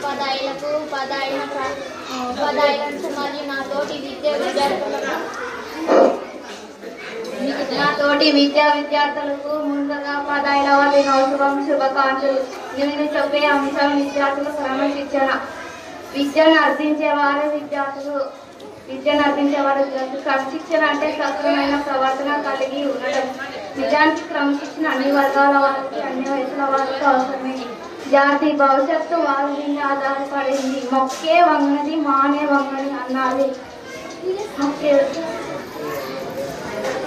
ఉపాధ్యాయులకు ఉపాధ్యాయులకు మరియు నాతోటి విద్యార్థులకు ముందుగా ఉపాధ్యాయుల దినోత్సవం శుభాకాంక్షలు. నేను చెప్పే అంశం విద్యార్థుల క్రమశిక్షణ. విద్యను అర్థించేవారు విద్యార్థులు క్రమశిక్షణ అంటే సక్రమైన ప్రవర్తన కలిగి ఉండడం. నిజానికి క్రమశిక్షణ అన్ని వర్గాల వారికి అన్ని వయసుల వారికి అవసరమే. జాతి భవిష్యత్తు వారి మీద ఆధారపడింది. మొక్కే వంగనది మానే వంగని అన్నది.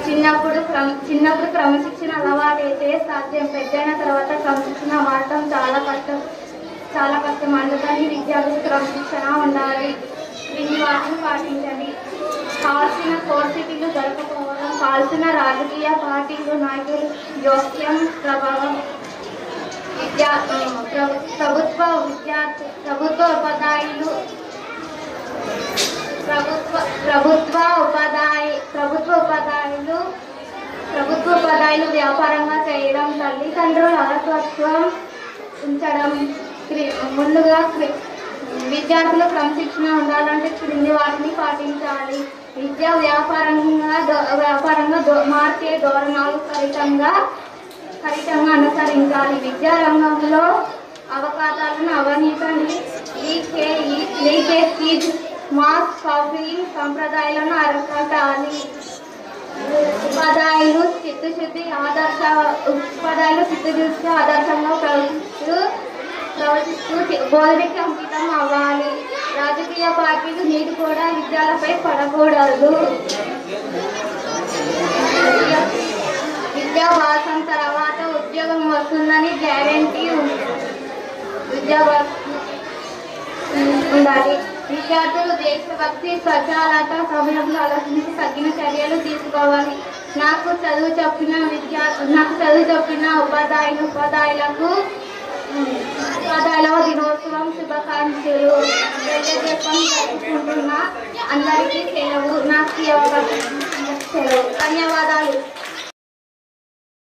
చిన్నప్పుడు క్రమశిక్షణ అలవాటైతే సాధ్యం, పెద్దైన తర్వాత క్రమశిక్షణ మారటం చాలా కష్టం. అందుకని విద్యార్థులు క్రమశిక్షణ ఉండాలి. దీన్ని వాటిని పాటించండి. కావాల్సిన కోర్సులు జరపకపోవడం, కావాల్సిన రాజకీయ పార్టీలు నాయకులు జోక్యం ప్రభావం, ప్రభుత్వ ఉపాధ్యాయులు వ్యాపారంగా చేయడం, తల్లిదండ్రుల అలసత్వం ఉంచడం. ముందుగా విద్యార్థులు క్రమశిక్షణ ఉండాలంటే క్రింది వాటిని పాటించాలి. విద్య వ్యాపారంగా మార్చే ధోరణాలు కరితంగా అనుసరించాలి. విద్యా రంగంలో అవకాశాలను అవినీతిని లీకేజ్ మాస్ కాపీయింగ్ సంప్రదాయాలను అరికట్టాలి. ఉపాధ్యాయులు చిత్తశుద్ధి ఆదర్శంగా ప్రవర్తిస్తూ బోధనకి అంకితం అవ్వాలి. రాజకీయ పార్టీలు నీటి కూడా విద్యాలపై పడకూడదు. విద్యాభ్యాసం తర్వాత ఉద్యోగం వస్తుందని గ్యారంటీ ఉండాలి. విద్యార్థులు దేశభక్తి స్వచ్ఛాలత సమయంలో ఆలోచించి తగిన చర్యలు తీసుకోవాలి. నాకు చదువు చెప్పిన ఉపాధ్యాయులకు దినోత్సవం శుభాకాంక్షలు జరుపుకుంటున్నా. అందరికీ సెలవు. నాకు సెలవు. ధన్యవాదాలు.